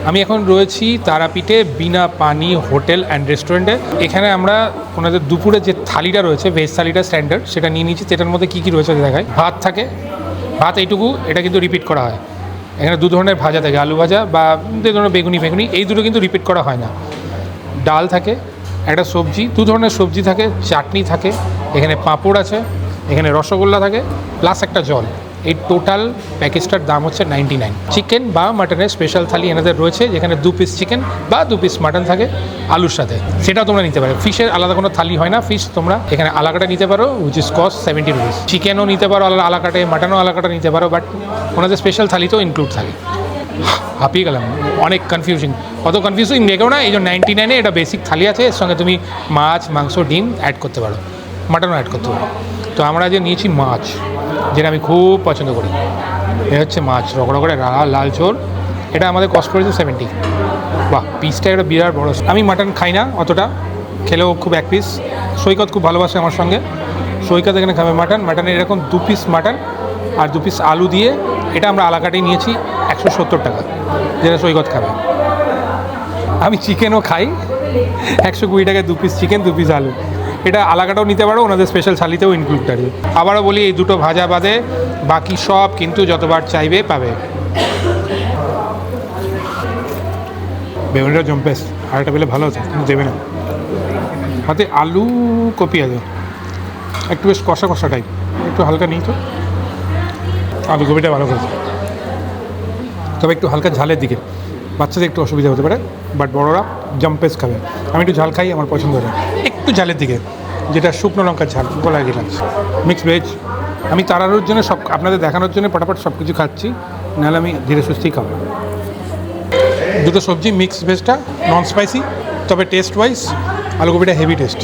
আমি এখন রয়েছি তারাপীঠে বিনা পানি হোটেল অ্যান্ড রেস্টুরেন্টে। এখানে আমরা ওনাদের দুপুরে যে থালিটা রয়েছে, ভেজ থালিটা স্ট্যান্ডার্ড, সেটা নিয়ে নিয়েছি। সেটার মধ্যে কী কী রয়েছে দেখায়। ভাত থাকে, ভাত এইটুকু, এটা কিন্তু রিপিট করা হয়। এখানে দু ধরনের ভাজা থাকে, আলু ভাজা বা দু ধরনের বেগুনি, এই দুটো কিন্তু রিপিট করা হয় না। ডাল থাকে, একটা সবজি, দু ধরনের সবজি থাকে, চাটনি থাকে, এখানে পাঁপড় আছে, এখানে রসগোল্লা থাকে, প্লাস একটা জল। এই টোটাল প্যাকেজটার দাম হচ্ছে 99। চিকেন বা মাটনের স্পেশাল থালি এনাদের রয়েছে, যেখানে 2 পিস চিকেন বা 2 পিস মাটন থাকে আলুর সাথে, সেটাও তোমরা নিতে পারো। ফিশের আলাদা কোনো থালি হয় না, ফিশ তোমরা এখানে আলাকাটা নিতে পারো, উইচ ইস কস্ট 70 রুপিস। চিকেনও নিতে পারো আলাকাটে, মাটনও আলাকাটা নিতে পারো, বাট ওনাদের স্পেশাল থালিতেও ইনক্লুড থাকে। হাঁপিয়ে গেলাম, অনেক কনফিউজিং। অত কনফিউজিং দেখেও না, এই যে 99-এ এটা বেসিক থালি আছে, এর সঙ্গে তুমি মাছ, মাংস, ডিম অ্যাড করতে পারো, মাটনও অ্যাড করতে পারো। তো আমরা যে নিয়েছি মাছ, যেটা আমি খুব পছন্দ করি, এ হচ্ছে মাছ, রগড়ে লাল ঝোল। এটা আমাদের কস্ট করেছে 70। বাহ, পিসটা একটা বিরাট বড়। আমি মাটন খাই না অতটা, খেলেও খুব এক পিস। সৈকত খুব ভালোবাসে আমার সঙ্গে, সৈকত এখানে খাবে মাটনের এরকম 2 পিস মাটন আর 2 পিস আলু দিয়ে, এটা আমরা আলাকাটেই নিয়েছি 170 টাকা, যেটা সৈকত খাবে। আমি চিকেনও খাই, 120 টাকায় 2 পিস চিকেন, 2 পিস আলু। এটা আলাকাটাও নিতে পারো, ওনাদের স্পেশাল থালিতেও ইনক্লুড থাকে। আবারও বলি, এই দুটো ভাজা বাদে বাকি সব কিন্তু যতবার চাইবে পাবে। বেগুনটা জম্পেস, আর একটা পেলে ভালো হতো, কিন্তু দেবে না। হাতে আলু কপি আছে, একটু বেশ কষা কষা টাইপ, একটু হালকা নিই তো। আলু কপিটা ভালো করেছে, তবে একটু হালকা ঝালের দিকে। বাচ্চাদের একটু অসুবিধা হতে পারে, বাট বড়োরা জাম্পেস খাবে। আমি একটু ঝাল খাই, আমার পছন্দ হয় একটু ঝালের দিকে, যেটা শুকনো লঙ্কার ঝাল, গলায় গেলাম। মিক্স ভেজ, আমি তাড়ানোর জন্য সব আপনাদের দেখানোর জন্য ফটাফট সব কিছু খাচ্ছি, নাহলে আমি ধীরে সুস্থেই খাবো। দুটো সবজি, মিক্স ভেজটা নন স্পাইসি, তবে টেস্ট ওয়াইজ আলুকপিটা হেভি টেস্ট।